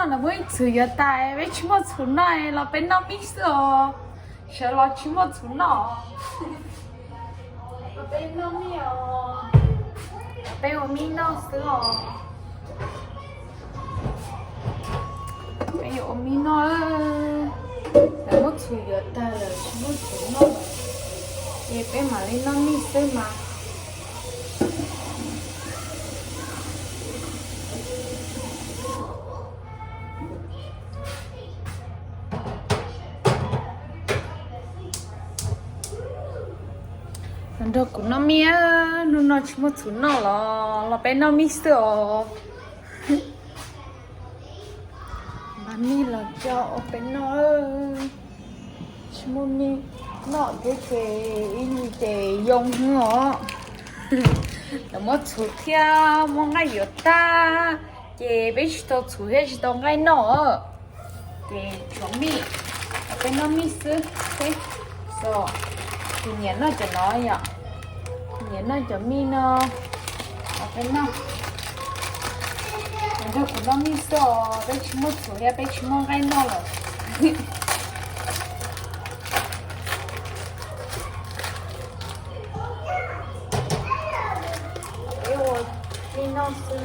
nó là mới chửi ở tại với chúng một số này là bên nó biết rồi sợ là chúng một số nó bên nó mi bên ở mi nó sữa bên ở mi nó là mới chửi ở tại là chúng một số nó để bên mà lên nó mi sữa mà đó cũng nó mía nó chỉ một chút nó là bé nó mít sữa mà mi là cho bé nó chỉ một mi nó cái in để dùng nữa là một chút theo mong ngay yếu ta để bé chỉ tao chút hết chỉ tao ngay nó để chuẩn bị bé nó mít sữa thế rồi thì nhớ nó cho nó vậy nhớ nó cho mi nó ở bên nó nó cũng nó mi sờ bé chỉ một số ya bé chỉ một cái nó rồi rồi mi nó sờ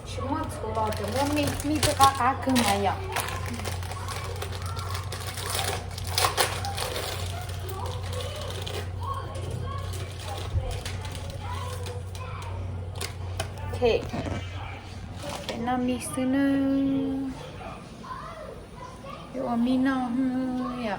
chỉ một số rồi cho nó mi cho cá cơm này vậy okay bên nam mi xứ nữa yêu mi nó ya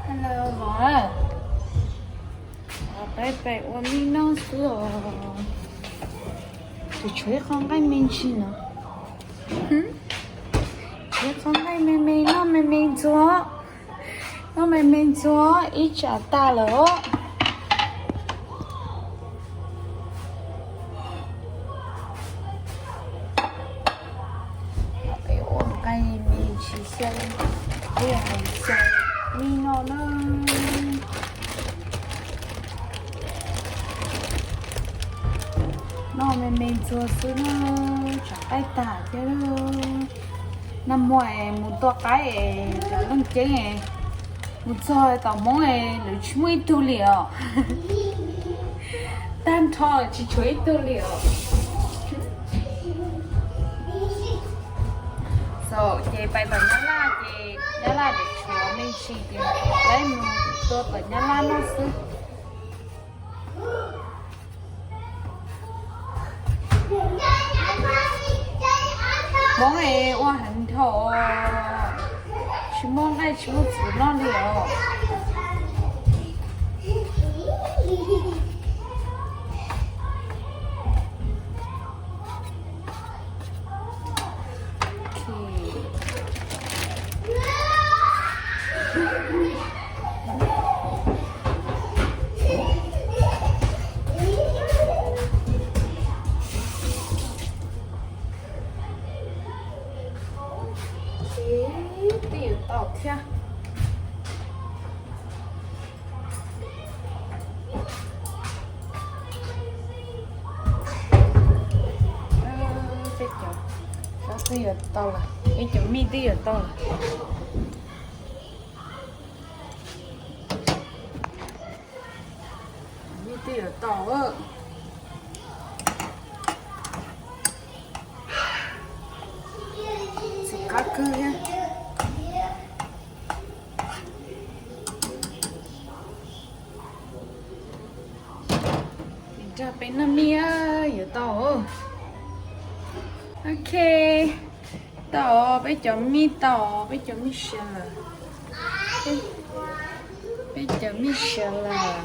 hello vợ bé bé yêu mi nó xứ thì chơi không cái mình chi nữa cái con này mày nó mày chúa nó mày chúa ít trả ta lỡ cái ôm cái mình chỉ xem cái này xem mình nó mày chúa xứ nó trả cái tả chứ năm ngoài một to cái để lưng chế này một soi tao món này để chui tu liệu tan thôi chỉ chui tu liệu rồi chị bay vào nhá la để cho mình chỉ tìm lấy một tô vào nhá la nó xứ món này hoa hành thổ chỉ món này chỉ một chút nó liệu kia bây giờ to là cái chữ mi bây giờ to là mi bây giờ to ơ chỉ cá cơ nhá cho bên nam mi giờ to ok to bây giờ mi to bây giờ mi sờ bây giờ mi sờ là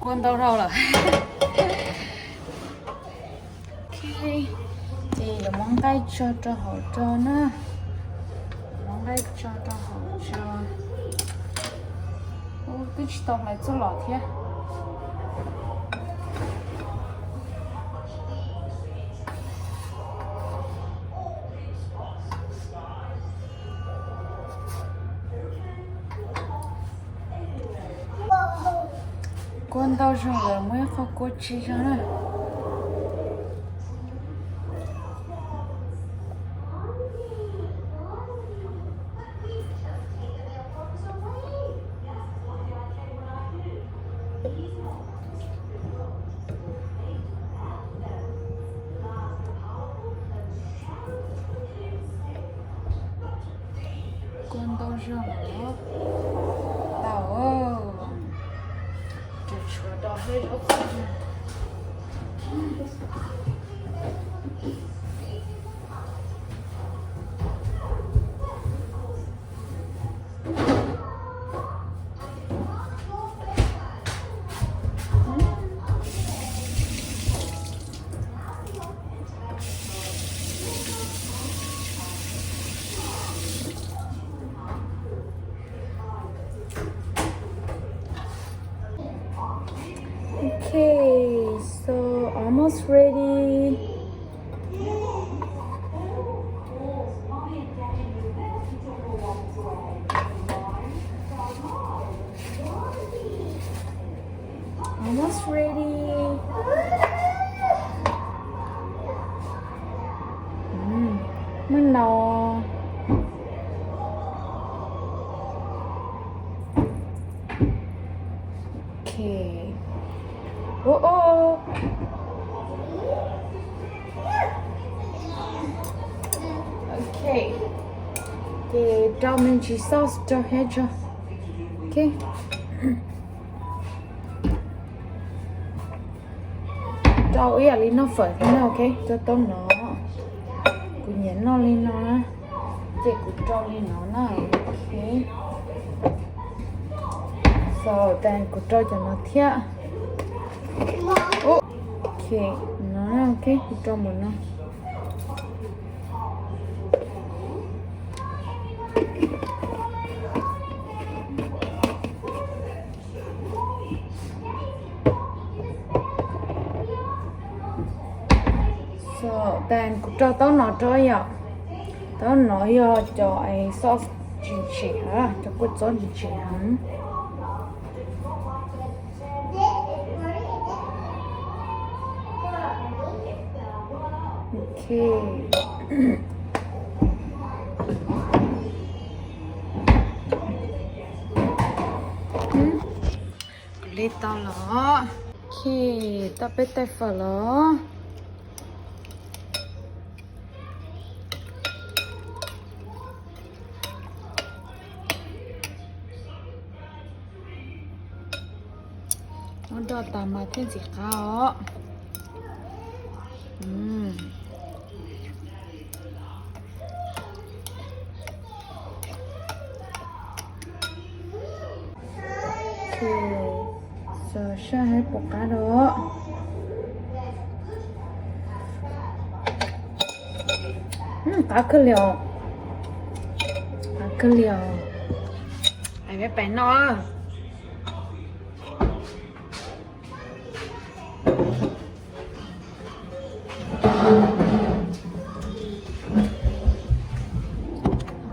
con đâu rồi ok thì là món cái cho hỗ trợ nữa món cái cho hỗ trợ ô cái chỉ tao lại cho lọ thế con tao rồi mới không có chi cho nó con tao rồi tao chỉ cho tao hết rồi Okay, so almost ready. Almost ready. Mình nó okay. Oh oh. Okay. Okay, cho mình chỉ sauce cho hết cho. Okay. Cho ý là lên nó phở thế nào, ok? Cho tôm nó. Cứ nhấn nó lên nó. Chị cứ cho lên nó này, ok. Rồi, đang cứ cho nó thiệt. Ok, nó ok, cho một nó. So, then cho tao nó cho ya. Tao nó ya cho ai sauce chỉ hả? Cho cô cho chỉ hả? Okay. Lấy tao lo. Okay, tao biết tay phở lo. Nó đo tạm mà thêm gì cao. Okay, giờ sẽ hết bột cá đó. Cá cơ liệu. Cá cơ liệu. Ai biết bánh nó.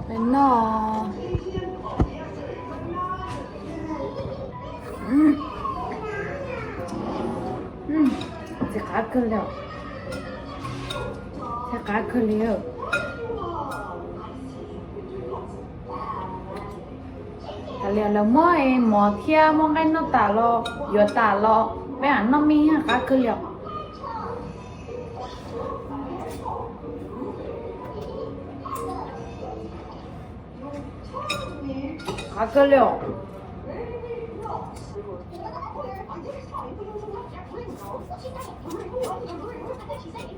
Bánh nó. Sẽ cá cơ liệu. Sẽ cá cơ liệu. Liệu là mò kia mò cái nó tả lo, vừa tả lo, bé ăn nó mi ha cá cơ liệu. Cá cơ liệu.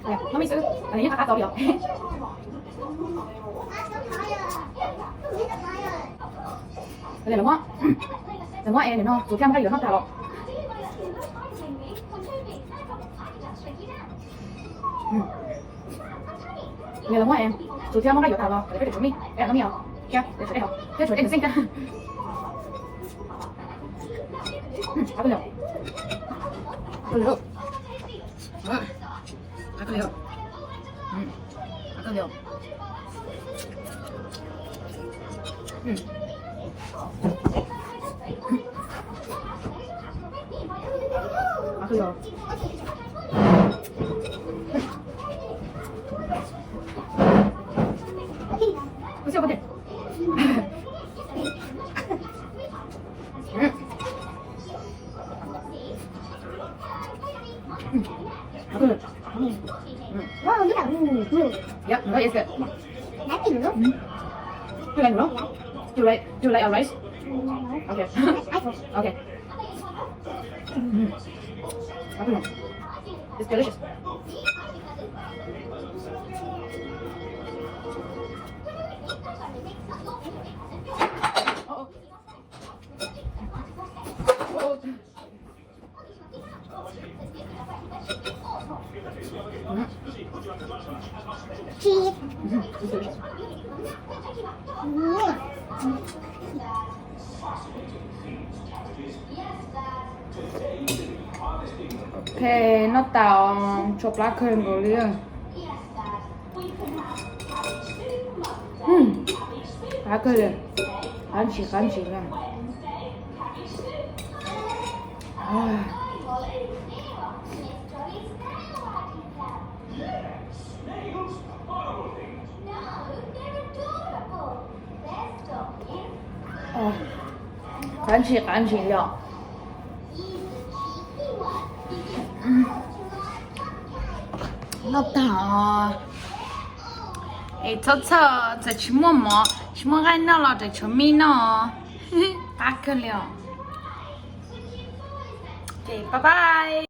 Nè, nó mới giữ, này nhá cá to liệu. Đây là nó. Đừng có em nó, dù theo cái gì nó thả Đây là nó em, dù theo cái gì thả để cái chúng mình, em nó nhiều, kia, để cho em học, để cho em sinh ra. 打不了，打不了，打不了，打不了，打不了。不是不对，Wow, you got blue. Yeah, no, it's good. That's blue. You like no? You like a rice? Okay. Okay. It's delicious. Uh-oh. Uh-oh. Cheese. It's delicious. Okay, nó tạo chocolate cream brulee. Khá cơ liền. Ăn chỉ là. Ăn chỉ liệu. Nó tạo ê thơ thơ giờ chỉ mua gai nó là để cho mi nó ta cơ liệu. Okay, bye bye.